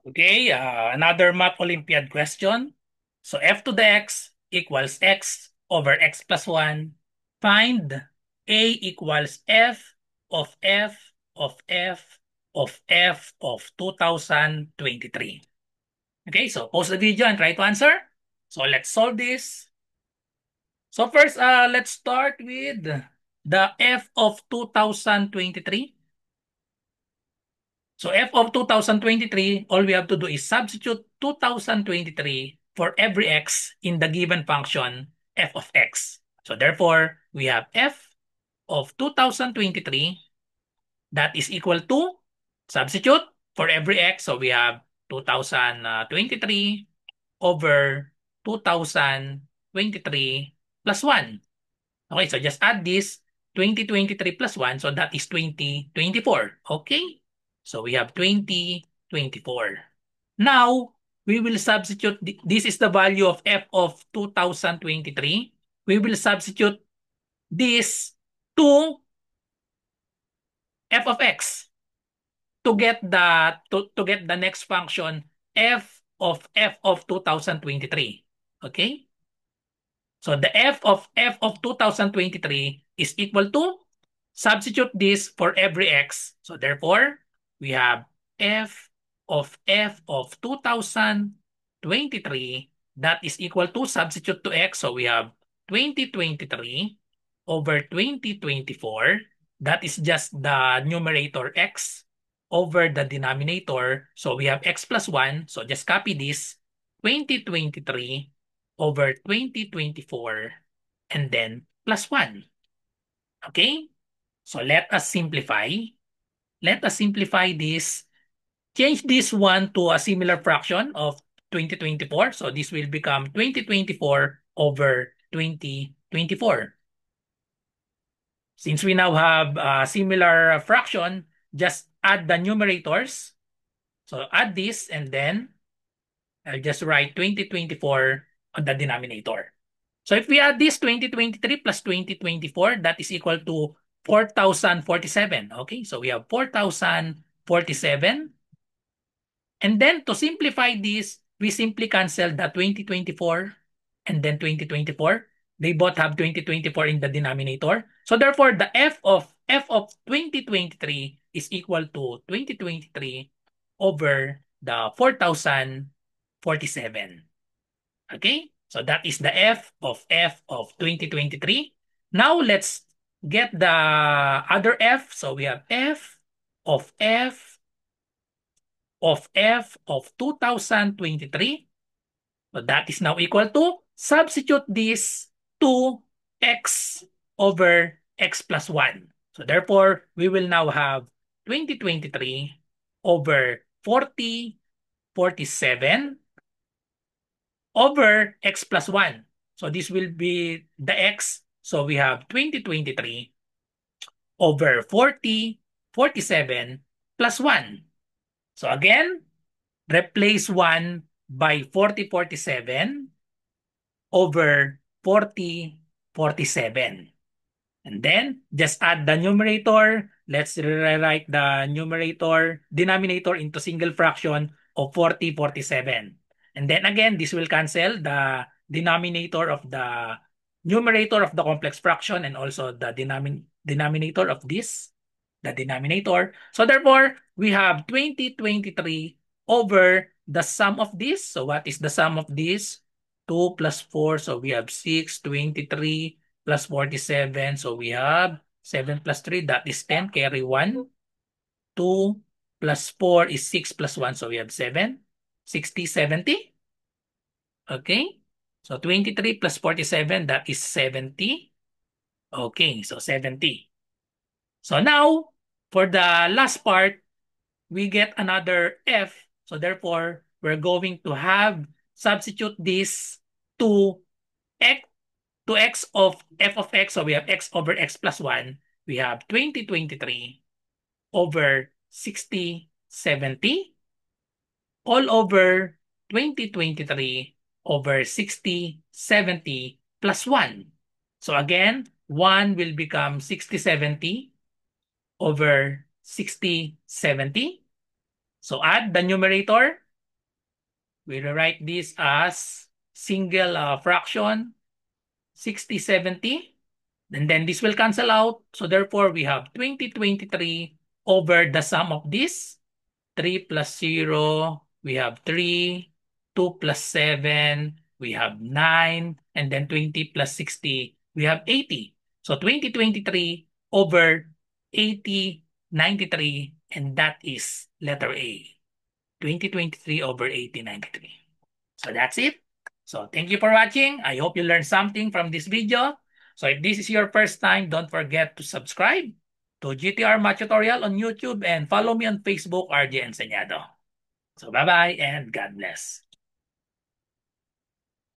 Okay, another Math Olympiad question. So f to the x equals x over x plus 1. Find a equals f of f of f of f of 2023. Okay, so pause the video and try to answer. So let's solve this. So first, let's start with the f of 2023. So f of 2023, all we have to do is substitute 2023 for every x in the given function f of x. So therefore, we have f of 2023 that is equal to substitute for every x. So we have 2023 over 2023 plus 1. Okay, so just add this 2023 plus 1. So that is 2024. Okay, so we have 2024. Now, we will substitute, this is the value of f of 2023. We will substitute this to f of x to get the next function f of 2023. Okay? So the f of 2023 is equal to, substitute this for every x. So therefore, we have f of 2023 that is equal to, substitute to x. So we have 2023 over 2024. That is just the numerator x over the denominator. So we have x plus 1. So just copy this 2023 over 2024 and then plus 1. Okay? So let us simplify. Let us simplify this. Change this one to a similar fraction of 2024. So this will become 2024 over 2024. Since we now have a similar fraction, just add the numerators. So add this and then I'll just write 2024 on the denominator. So if we add this 2023 plus 2024, that is equal to 4,047. Okay, so we have 4,047. And then to simplify this, we simply cancel the 2024 and then 2024. They both have 2024 in the denominator. So therefore, the f of 2023 is equal to 2023 over the 4,047. Okay? So that is the f of 2023. Now let's get the other f. So we have f of 2023. So that is now equal to, substitute this to x over x plus 1. So therefore, we will now have 2023 over 47 over x plus 1. So this will be the x. So we have 2023 over 47 plus 1. So again, replace 1 by 47 over 47. And then just add the numerator. Let's rewrite the denominator into single fraction of 47. And then again, this will cancel the denominator of the numerator of the complex fraction and also the denominator of this, the denominator. So therefore, we have 2023 over the sum of this. So what is the sum of this? 2 plus 4. So we have 6, 23 plus 47. So we have 7 plus 3. That is 10. Carry 1. 2 plus 4 is 6 plus 1. So we have 7. 60, 70. Okay. So 23 plus 47, that is 70. Okay. So 70. So now, for the last part, we get another f. So therefore, we're going to have substitute this to x of f of x. So we have x over x plus 1. We have 2023 over 60, 70 all over 2023 over 60, 70 plus 1. So again, 1 will become 60, 70 over 60, 70. So add the numerator. We rewrite this as single fraction, 60, 70. And then this will cancel out. So therefore, we have 2023 over the sum of this. 3 plus 0, we have 3. 2 plus 7, we have 9. And then 20 plus 60, we have 80. So 2023 over 8093, and that is letter A. 2023 over 8093. So that's it. So thank you for watching. I hope you learned something from this video. So if this is your first time, don't forget to subscribe to GTR Math Tutorial on YouTube and follow me on Facebook, RJ Enseñado. So bye-bye and God bless.